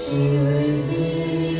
शिवजी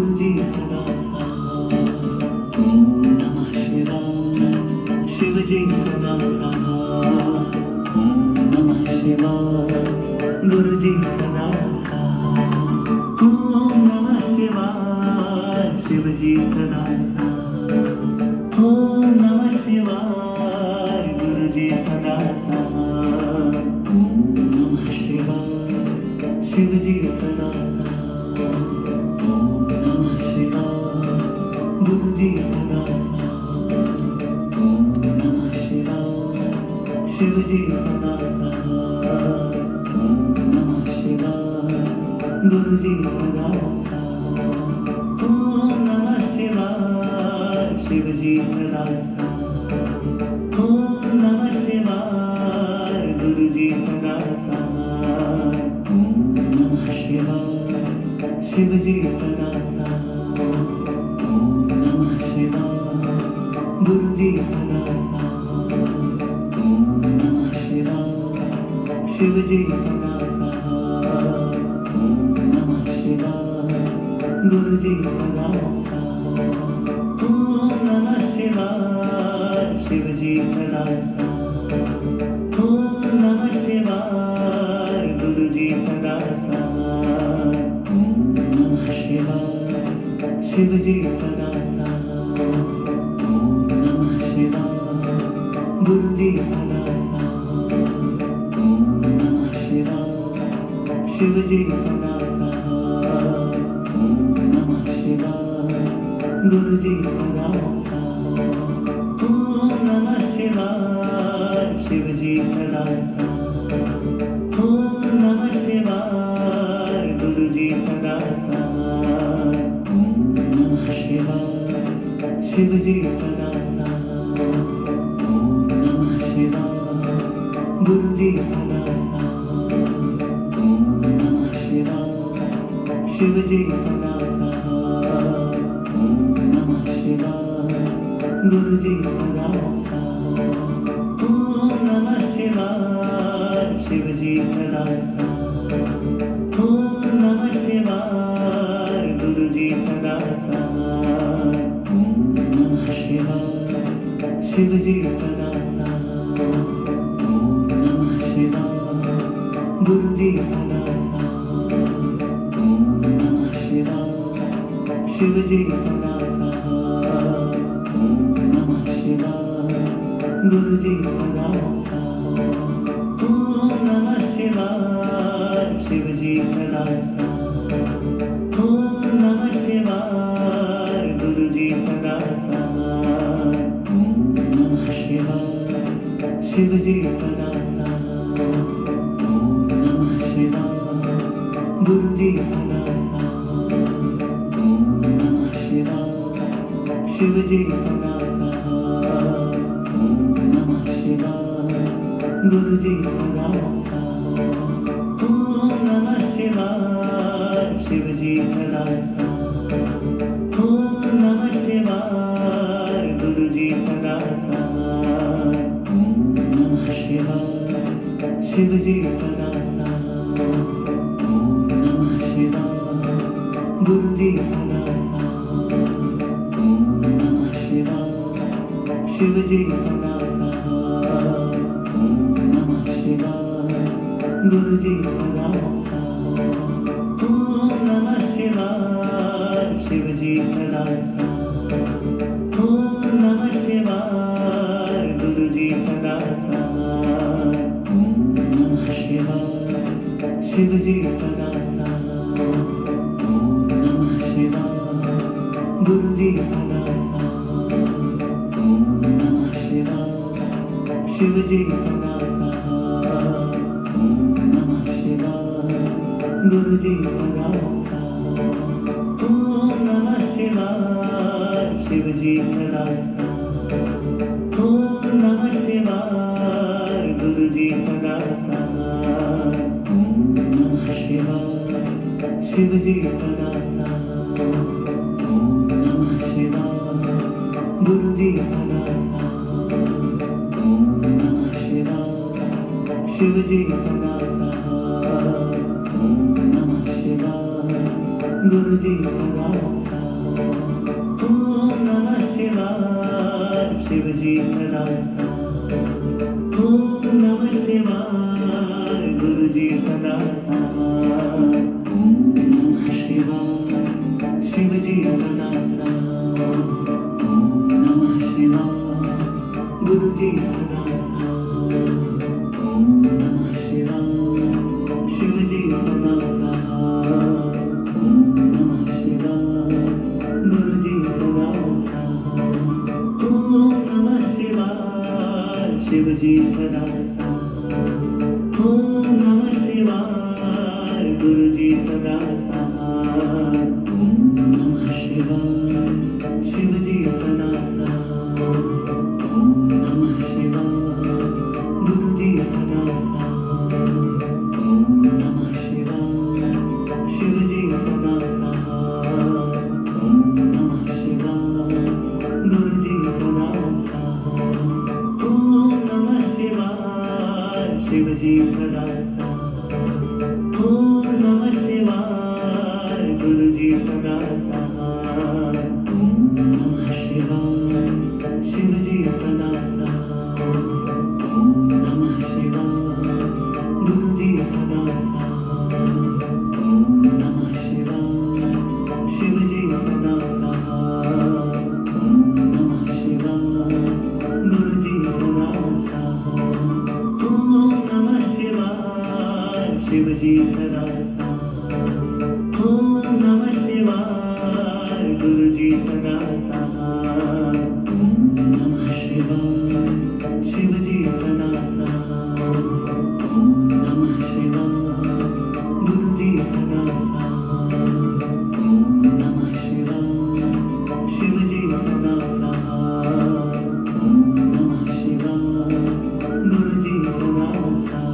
गुरु जी सदा साथ। ओम नमः शिवाय। शिव जी सदा साथ। ओम नमः शिवाय। गुरु जी सदा साथ। ओम नमः शिवाय। शिव जी सदा साथ। ओम नमः शिवाय। गुरु जी सदा साथ। ओम नमः शिवाय। शिव जी सदा साथ। ओम नमः शिवाय। गुरु जी सदा साथ। ओम नमः शिवाय। शिव जी सदा साथ। ओम नमः शिवाय। गुरु जी सदा साथ। ओम नमः शिवाय। शिव जी सदा साथ। ओम नमः शिवाय। गुरु जी सदा साथ। ओम नमः शिवाय। शिव जी सदा साथ। ओम नमः शिवाय। गुरु जी सदा साथ। ओम नमः शिवाय। शिव जी सदा साथ। ओम नमः शिवाय। गुरु जी सदा साथ। ओम नमः शिवाय। शिव जी सदा साथ। ओम नमः शिवाय। गुरु जी सदा साथ। ओम नमः शिवाय। शिव जी सदा साथ। ओम नमः शिवाय। गुरु जी सदा साथ। ओम नमः शिवाय। शिव जी सदा साथ। ओम नमः शिवाय। गुरु जी सदा साथ। ओम नमः शिवाय। शिव जी सदा साथ। ओम नमः शिवाय। गुरु जी सदा साथ। ओम नमः शिवाय। शिव जी सदा साथ। ओम नमः शिवाय। गुरु जी सदा साथ। ओम नमः शिवाय। शिव जी सदा साथ। ओम नमः शिवाय। गुरु जी सदा साथ। ओम नमः शिवाय। शिव जी सदा साथ। ओम नमः शिवाय। गुरु जी सदा साथ। ओम नमः शिवाय। शिव जी सदा साथ। ओम नमः शिवाय। गुरु जी सदा साथ। ओम नमः शिवाय। शिव जी सदा साथ। ओम नमः शिवाय। गुरु जी सदा साथ। ओम नमः शिवाय। शिव जी सदा साथ। ओम नमः शिवाय। गुरु जी सदा साथ। ओम नमः शिवाय। शिव जी सदा साथ। ओम नमः शिवाय। गुरु जी सदा साथ। ओम नमः शिवाय। शिव जी सदा साथ। ओम नमः शिवाय। गुरु जी सदा साथ। ओम नमः शिवाय। शिव जी सदा साथ। ओम नमः शिवाय। गुरु जी सदा साथ। ओम नमः शिवाय। शिव जी सदा साथ। ओम नमः शिवाय। गुरु जी सदा साथ। ओम नमः शिवाय। शिव जी सदा साथ। ओम नमः शिवाय। गुरु जी सदा साथ। ओम नमः शिवाय। शिव जी सदा साथ। ओम नमः शिवाय। गुरु जी सदा साथ। ओम नमः शिवाय। शिव जी सदा साथ। ओम नमः शिवाय। गुरु जी सदा साथ। ओम नमः शिवाय। शिव जी सदा साथ। ओम नमः शिवाय। गुरु जी सदा साथ। ओम नमः शिवाय। शिव जी सदा साथ। ओम नमः शिवाय। गुरु जी सदा साथ। ओम नमः शिवाय। शिव जी सदा साथ। ओम नमः शिवाय। गुरु जी सदा साथ। ओम नमः शिवाय। शिव जी सदा साथ। ओम नमः शिवाय। गुरु जी सदा साथ। शिवजी सदा साथ। ओम नमः शिवाय गुरुजी सदा साथ। ओम नमः शिवाय शिवजी सदा साथ। ओम नमः शिवाय गुरुजी सदा साथ। ओम नमः शिवाय शिवजी सदा साथ। ओम नमः शिवाय गुरुजी सदा साथ। ओम नमः शिवाय शिवजी सदा साथ। ओम नमः शिवाय गुरुजी सदा साथ। ओम नमः शिवाय शिवजी सदा साथ। ओम नमः शिवाय गुरुजी सदा साथ। ओम नमः शिवाय शिवजी सदा साथ। ओम नमः शिवाय गुरुजी सदा साथ। ओम नमः शिवाय शिवजी सदा साथ। ओम नमः शिवाय गुरुजी सदा साथ। ओम नमः शिवाय शिवजी सदा साथ। ओम नमः शिवाय गुरुजी सदा साथ। ओम नमः शिवाय शिवजी सदा साथ। ओम नमः शिवाय गुरुजी सदा साथ। ओम नमः शिवाय शिवजी सदा साथ। ओम नमः शिवाय गुरुजी सदा साथ। ओम नमः शिवाय शिवजी सदा साथ। ओम नमः शिवाय गुरुजी सदा साथ। ओम नमः शिवाय शिवजी सदा साथ। ओम नमः शिवाय गुरुजी सदा साथ।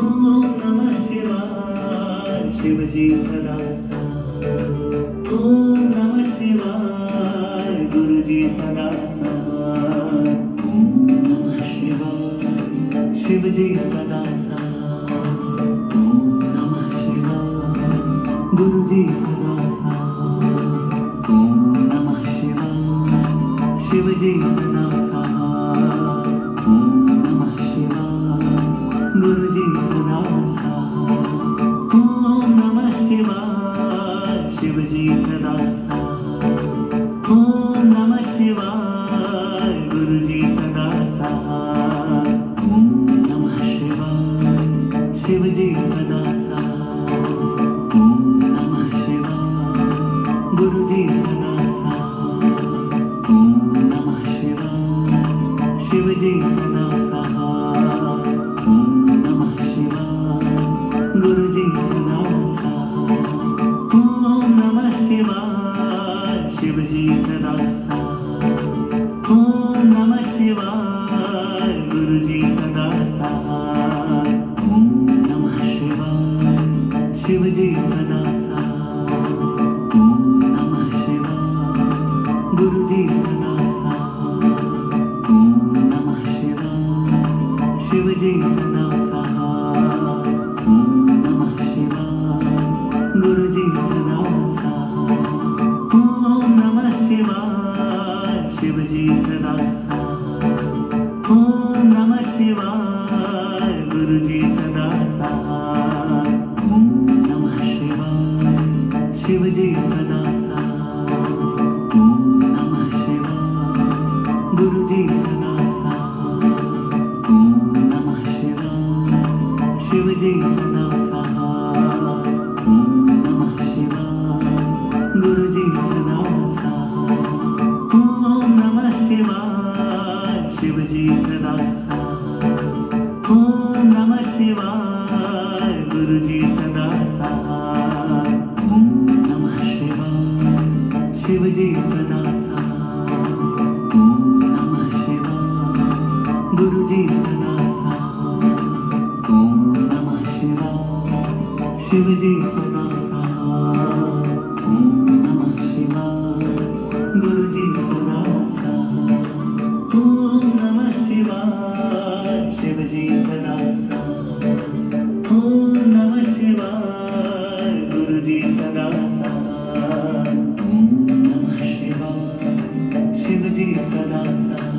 ओम नमः शिवाय शिवजी सदा साथ। ओम नमः शिवाय गुरुजी सदा साथ। ओम नमः शिवाय शिवजी सदा साथ। ओम नमः शिवाय गुरुजी सदा साथ। ओम नमः शिवाय शिवजी सदा साथ। ओम नमः शिवाय गुरुजी सदा साथ। ओम नमः शिवाय शिवजी सदा साथ। ओम नमः शिवाय गुरुजी सदा साथ। ओम नमः शिवाय शिवजी सदा साथ। ओम नमः शिवाय गुरुजी सदा साथ। ओम नमः शिवाय शिवजी सदा साथ। ओम नमः शिवाय गुरुजी सदा साथ। ओम नमः शिवाय शिवजी सदा साथ। ओम नमः शिवाय गुरुजी सदा साथ। ओम नमः शिवाय शिवजी सदा साथ। ओम नमः शिवाय गुरुजी सदा साथ। ओम नमः शिवाय शिवजी सदा साथ। ओम नमः शिवाय गुरुजी सदा साथ। ओम नमः शिवाय शिवजी सदा साथ। ओम नमः शिवाय गुरुजी सदा साथ। ओम नमः शिवाय शिवजी सदा साथ। ओम नमः शिवाय गुरुजी सदा साथ। ओम नमः शिवाय शिवजी सदा साथ। ओम नमः शिवाय गुरुजी सदा साथ। ओम नमः शिवाय शिवजी सदा साथ। ओम नमः शिवाय गुरुजी सदा साथ। ओम नमः शिवाय शिवजी सदा साथ। ओम नमः शिवाय गुरुजी सदा साथ। ओम नमः शिवाय शिवजी सदा साथ। ओम नमः शिवाय गुरुजी सदा साथ। ओम नमः शिवाय शिवजी सदा साथ। ओम नमः शिवाय गुरुजी सदा साथ। ओम नमः शिवाय शिवजी सदा साथ।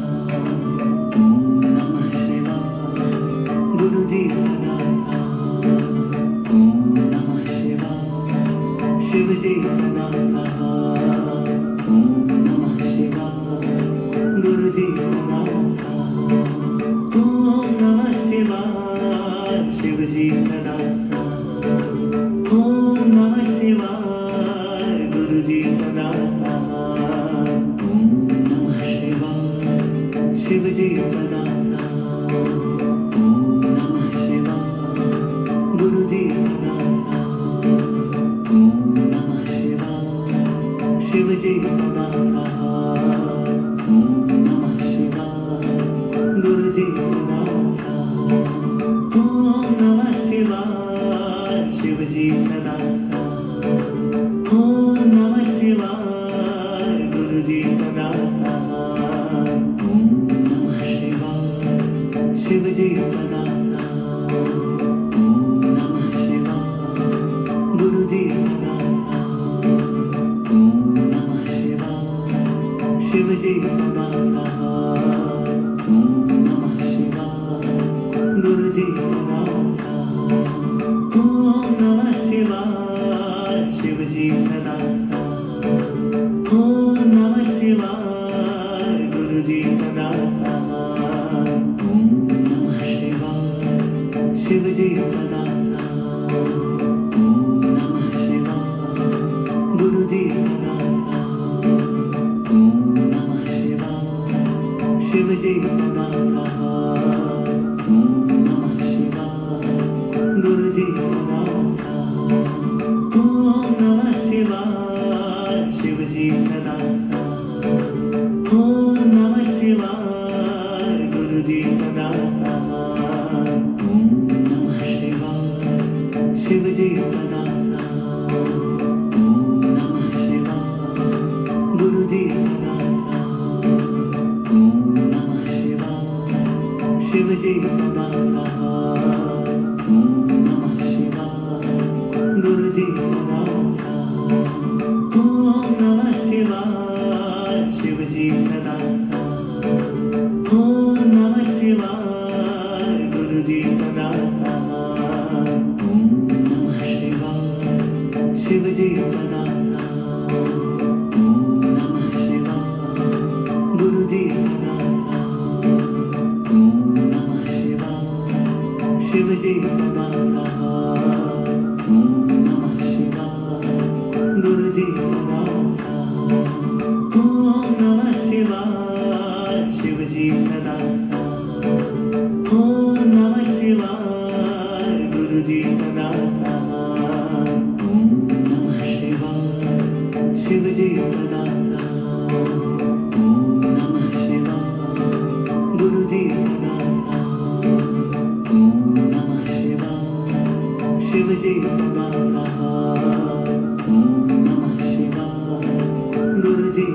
शिवजी सदा साथ, ओम नमः शिवाय, गुरुजी सदा साथ, ओम नमः शिवाय, शिवजी सदा साथ, ओम नमः शिवाय, गुरुजी सदा साथ, ओम नमः शिवाय, शिवजी सदा साथ, ओम नमः शिवाय, गुरुजी सदा साथ, ओम नमः शिवाय, शिवजी सदा साथ, ओम नमः शिवाय, गुरुजी सदा साथ, ओम नमः शिवाय, शिवजी सदा साथ, ओम नमः शिवाय, गुरुजी सदा साथ, ओम नमः शिवाय, शिवजी सदा साथ, ओम नमः शिवाय, गुरुजी सदा साथ, ओम नमः शिवाय, शिवजी सदा साथ, ओम नमः शिवाय, गुरुजी सदा साथ, ओम नमः शिवाय, शिवजी सदा साथ, ओम नमः शिवाय, गुरुजी सदा साथ, ओम नमः शिवाय, शिवजी सदा साथ, ओम नमः शिवाय, गुरुजी सदा साथ, ओम नमः शिवाय, शिवजी सदा साथ, ओम नमः शिवाय, गुरुजी सदा साथ, ओम नमः शिवाय, शिवजी सदा साथ, ओम नमः शिवाय, गुरुजी सदा साथ, ओम नमः शिवाय, शिवजी सदा साथ, ओम नमः शिवाय, गुरुजी सदा साथ, ओम नमः शिवाय, शिवजी सदा साथ, ओम नमः शिवाय, गुरुजी सदा साथ, ओम नमः शिवाय, शिवजी सदा साथ, ओम नमः शिवाय, गुरुजी सदा साथ, ओम नमः शिवाय, शिवजी सदा साथ, ओम नमः शिवाय, गुरुजी सदा साथ, ओम नमः शिवाय, शिवजी सदा साथ, ओम नमः शिवाय, गुरुजी सदा साथ, ओम नमः शिवाय, शिवजी सदा साथ, ओम नमः शिवाय, गुरुजी